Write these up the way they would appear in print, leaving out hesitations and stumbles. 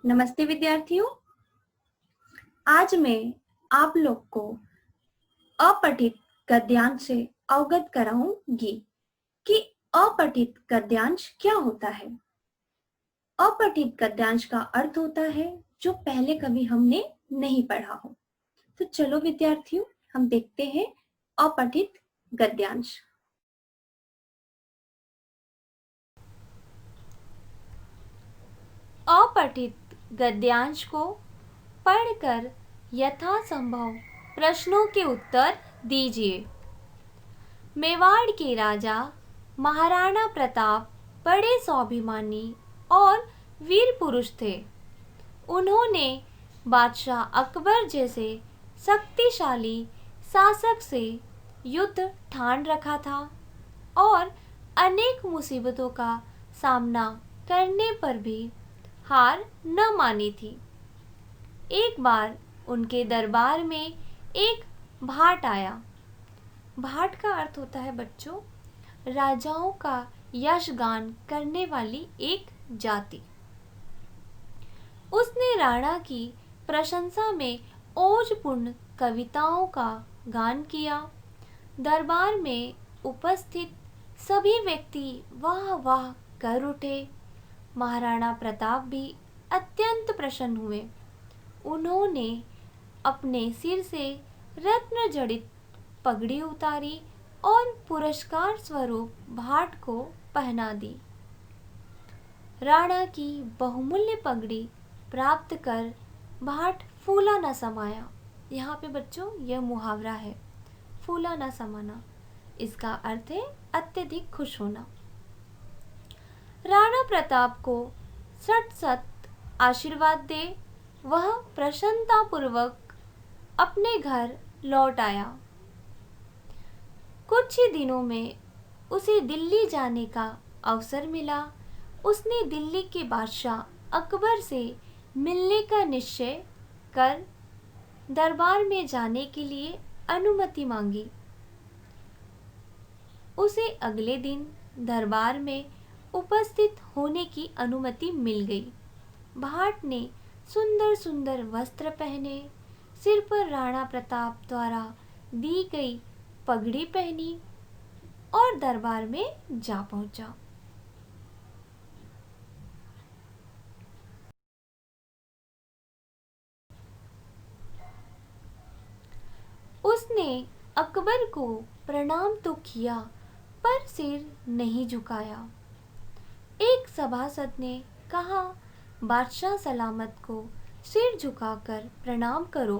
नमस्ते विद्यार्थियों। आज मैं आप लोग को अपठित गद्यांश से अवगत कराऊंगी कि अपठित गद्यांश क्या होता है। अपठित गद्यांश का अर्थ होता है जो पहले कभी हमने नहीं पढ़ा हो। तो चलो विद्यार्थियों, हम देखते हैं अपठित गद्यांश। अपठित गद्यांश को पढ़कर यथासंभव प्रश्नों के उत्तर दीजिए। मेवाड़ के राजा महाराणा प्रताप बड़े स्वाभिमानी और वीर पुरुष थे। उन्होंने बादशाह अकबर जैसे शक्तिशाली शासक से युद्ध ठान रखा था और अनेक मुसीबतों का सामना करने पर भी हार न मानी थी। एक बार उनके दरबार में एक भाट आया। भाट का अर्थ होता है बच्चों, राजाओं का यशगान करने वाली एक जाति। उसने राणा की प्रशंसा में ओजपूर्ण कविताओं का गान किया। दरबार में उपस्थित सभी व्यक्ति वाह वाह कर उठे। महाराणा प्रताप भी अत्यंत प्रसन्न हुए। उन्होंने अपने सिर से रत्न जड़ित पगड़ी उतारी और पुरस्कार स्वरूप भाट को पहना दी। राणा की बहुमूल्य पगड़ी प्राप्त कर भाट फूला न समाया। यहाँ पे बच्चों यह मुहावरा है, फूला न समाना। इसका अर्थ है अत्यधिक खुश होना। राणा प्रताप को सत सत आशीर्वाद दे वह प्रसन्नतापूर्वक अपने घर लौट आया। कुछ ही दिनों में उसे दिल्ली जाने का अवसर मिला। उसने दिल्ली के बादशाह अकबर से मिलने का निश्चय कर दरबार में जाने के लिए अनुमति मांगी। उसे अगले दिन दरबार में उपस्थित होने की अनुमति मिल गई। भाट ने सुंदर सुंदर वस्त्र पहने, सिर पर राणा प्रताप द्वारा दी गई पगड़ी पहनी और दरबार में जा पहुंचा। उसने अकबर को प्रणाम तो किया पर सिर नहीं झुकाया। एक सभासद ने कहा, बादशाह सलामत को सिर झुकाकर प्रणाम करो।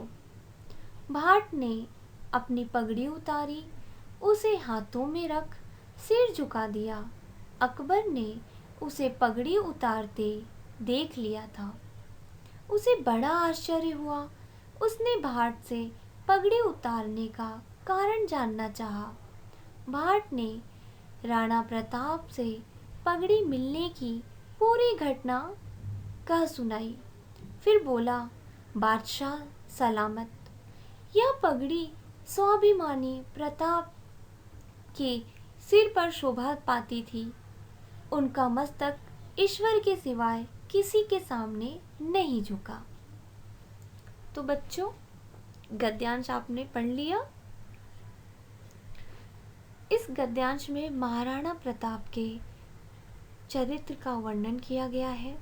भाट ने अपनी पगड़ी उतारी, उसे हाथों में रख सिर झुका दिया। अकबर ने उसे पगड़ी उतारते देख लिया था। उसे बड़ा आश्चर्य हुआ। उसने भाट से पगड़ी उतारने का कारण जानना चाहा। भाट ने राणा प्रताप से पगड़ी मिलने की पूरी घटना कह सुनाई। फिर बोला, बादशाह सलामत, यह पगड़ी स्वाभिमानी प्रताप के सिर पर शोभा पाती थी। उनका मस्तक ईश्वर के सिवाय किसी के सामने नहीं झुका। तो बच्चों, गद्यांश आपने पढ़ लिया। इस गद्यांश में महाराणा प्रताप के चरित्र का वर्णन किया गया है।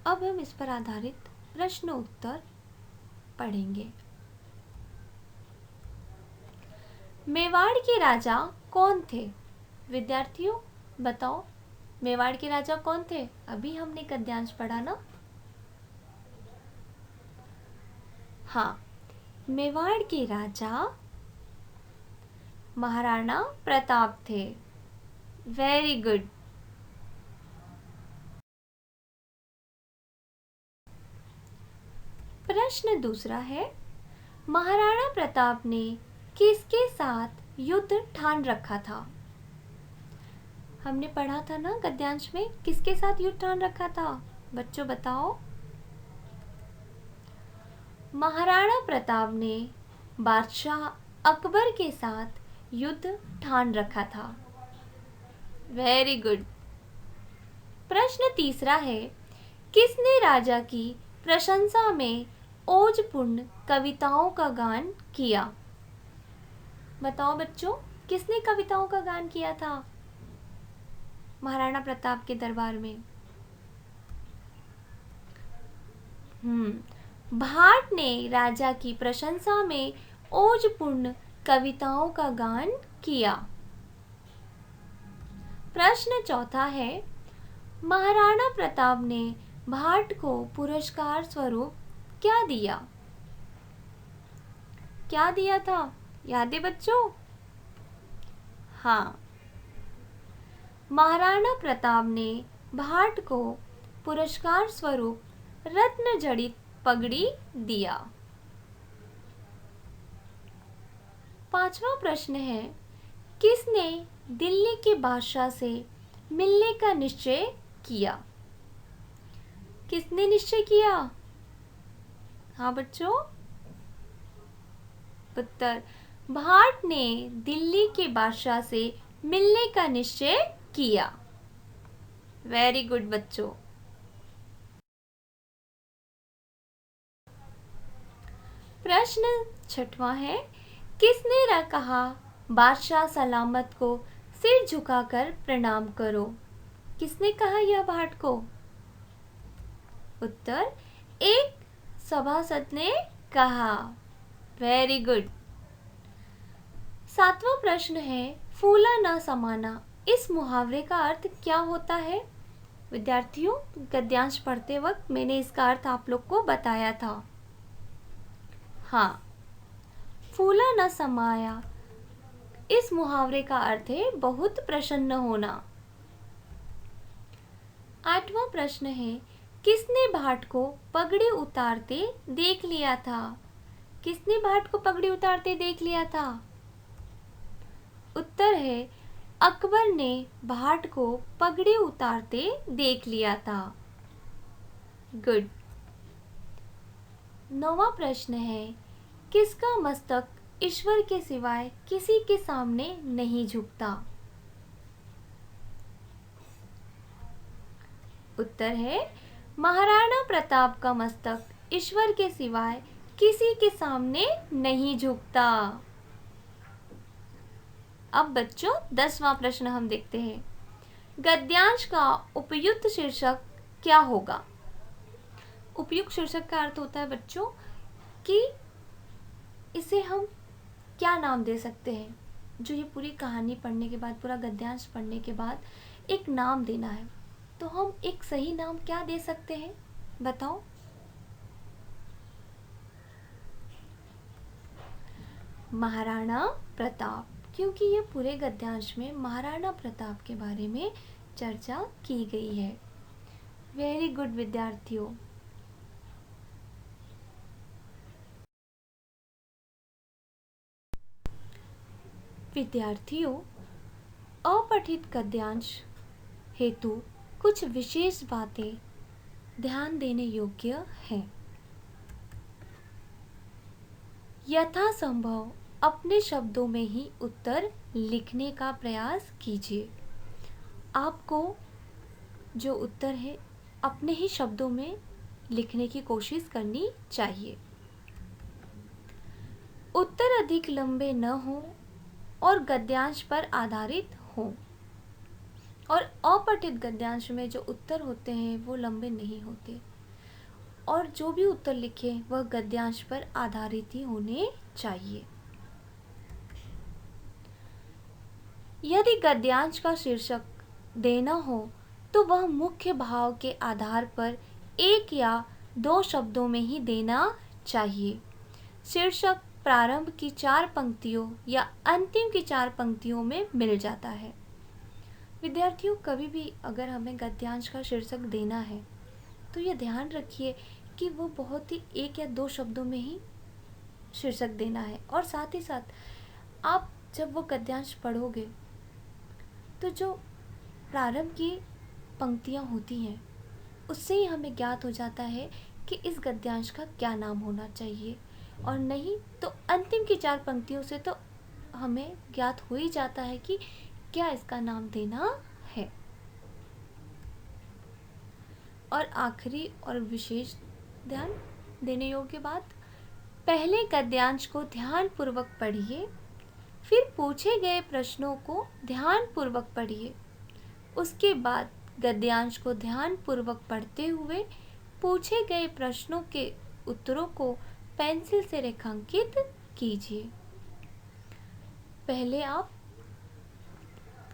अब हम इस पर आधारित प्रश्न उत्तर पढ़ेंगे। मेवाड़ के राजा कौन थे? विद्यार्थियों बताओ, मेवाड़ के राजा कौन थे? अभी हमने गद्यांश पढ़ा ना। हाँ, मेवाड़ के राजा महाराणा प्रताप थे। Very good. प्रश्न दूसरा है, महाराणा प्रताप ने किसके साथ युद्ध ठान रखा था? हमने पढ़ा था ना गद्यांश में, किसके साथ युद्ध ठान रखा था? बच्चों बताओ। महाराणा प्रताप ने बादशाह अकबर के साथ युद्ध ठान रखा था। Very good. प्रश्न तीसरा है, किसने राजा की प्रशंसा में ओजपूर्ण कविताओं का गान किया? बताओ बच्चों, किसने कविताओं का गान किया था महाराणा प्रताप के दरबार में? भाट ने राजा की प्रशंसा में ओजपूर्ण कविताओं का गान किया। प्रश्न चौथा है, महाराणा प्रताप ने भाट को पुरस्कार स्वरूप क्या दिया? क्या दिया था, याद है बच्चों? हाँ, महाराणा प्रताप ने भाट को पुरस्कार स्वरूप रत्न जड़ित पगड़ी दिया। पांचवा प्रश्न है, किसने दिल्ली के बादशाह से मिलने का निश्चय किया? किसने निश्चय किया? हाँ बच्चों, उत्तर, भाट ने दिल्ली के बादशाह से मिलने का निश्चय किया। वेरी गुड बच्चों। प्रश्न छठवां है, किसने कहा बादशाह सलामत को सिर झुकाकर प्रणाम करो? किसने कहा यह भाट को? उत्तर, एक सभासद ने कहा। Very good. सातवां प्रश्न है, फूला ना समाना, इस मुहावरे का अर्थ क्या होता है? विद्यार्थियों, गद्यांश पढ़ते वक्त मैंने इसका अर्थ आप लोग को बताया था। हाँ, फूला न समाया, इस मुहावरे का अर्थ है बहुत प्रसन्न होना। आठवां प्रश्न है, किसने भाट को पगड़ी उतारते देख लिया था? किसने भाट को पगड़ी उतारते देख लिया था? उत्तर है, अकबर ने भाट को पगड़ी उतारते देख लिया था। गुड। नौवां प्रश्न है, किसका मस्तक ईश्वर के सिवाय किसी के सामने नहीं झुकता? उत्तर है, महाराणा प्रताप का मस्तक ईश्वर के सिवाय किसी के सामने नहीं झुकता। अब बच्चों 10वां प्रश्न हम देखते हैं, गद्यांश का उपयुक्त शीर्षक क्या होगा? उपयुक्त शीर्षक का अर्थ होता है बच्चों कि इसे हम क्या नाम दे सकते हैं। जो ये पूरी कहानी पढ़ने के बाद, पूरा गद्यांश पढ़ने के बाद एक नाम देना है, तो हम एक सही नाम क्या दे सकते हैं, बताओ? महाराणा प्रताप, क्योंकि ये पूरे गद्यांश में महाराणा प्रताप के बारे में चर्चा की गई है। वेरी गुड विद्यार्थियों। विद्यार्थियों, अपठित गद्यांश हेतु कुछ विशेष बातें ध्यान देने योग्य हैं। यथासंभव अपने शब्दों में ही उत्तर लिखने का प्रयास कीजिए। आपको जो उत्तर है अपने ही शब्दों में लिखने की कोशिश करनी चाहिए। उत्तर अधिक लंबे न हो और गद्यांश पर आधारित हो, और अपठित गद्यांश में जो उत्तर होते हैं वो लंबे नहीं होते, और जो भी उत्तर लिखे वह गद्यांश पर आधारित ही होने चाहिए। यदि गद्यांश का शीर्षक देना हो तो वह मुख्य भाव के आधार पर एक या दो शब्दों में ही देना चाहिए। शीर्षक प्रारंभ की 4 पंक्तियों या अंतिम की 4 पंक्तियों में मिल जाता है। विद्यार्थियों, कभी भी अगर हमें गद्यांश का शीर्षक देना है तो यह ध्यान रखिए कि वो बहुत ही 1 या 2 शब्दों में ही शीर्षक देना है, और साथ ही साथ आप जब वो गद्यांश पढ़ोगे तो जो प्रारंभ की पंक्तियाँ होती हैं उससे ही हमें ज्ञात हो जाता है कि इस गद्यांश का क्या नाम होना चाहिए, और नहीं तो अंतिम की 4 पंक्तियों से तो हमें ज्ञात हो ही जाता है कि क्या इसका नाम देना है। और आखिरी और विशेष ध्यान देने योग्य बात, पहले गद्यांश को ध्यानपूर्वक पढ़िए, फिर पूछे गए प्रश्नों को ध्यानपूर्वक पढ़िए। उसके बाद गद्यांश को ध्यानपूर्वक पढ़ते हुए पूछे गए प्रश्नों के उत्तरों को पेंसिल से रेखांकित कीजिए। पहले आप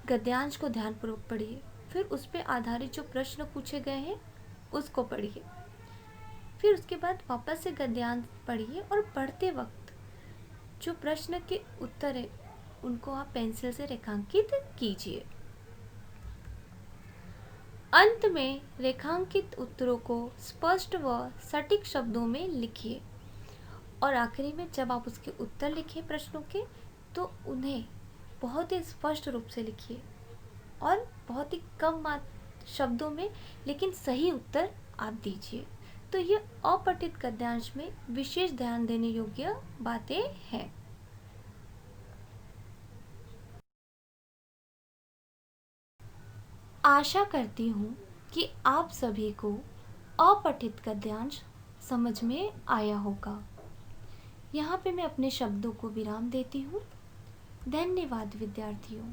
गद्यांश को ध्यानपूर्वक पढ़िए, फिर उस पर आधारित जो प्रश्न पूछे गए हैं उसको पढ़िए, फिर उसके बाद वापस से गद्यांश पढ़िए और पढ़ते वक्त जो प्रश्न के उत्तर है उनको आप पेंसिल से रेखांकित कीजिए। अंत में रेखांकित उत्तरों को स्पष्ट व सटीक शब्दों में लिखिए और आखिरी में जब आप उसके उत्तर लिखें प्रश्नों के तो उन्हें बहुत ही स्पष्ट रूप से लिखिए और बहुत ही कम शब्दों में लेकिन सही उत्तर आप दीजिए। तो ये अपठित गद्यांश में विशेष ध्यान देने योग्य बातें हैं। आशा करती हूँ कि आप सभी को अपठित गद्यांश समझ में आया होगा। यहाँ पे मैं अपने शब्दों को विराम देती हूँ। धन्यवाद विद्यार्थियों।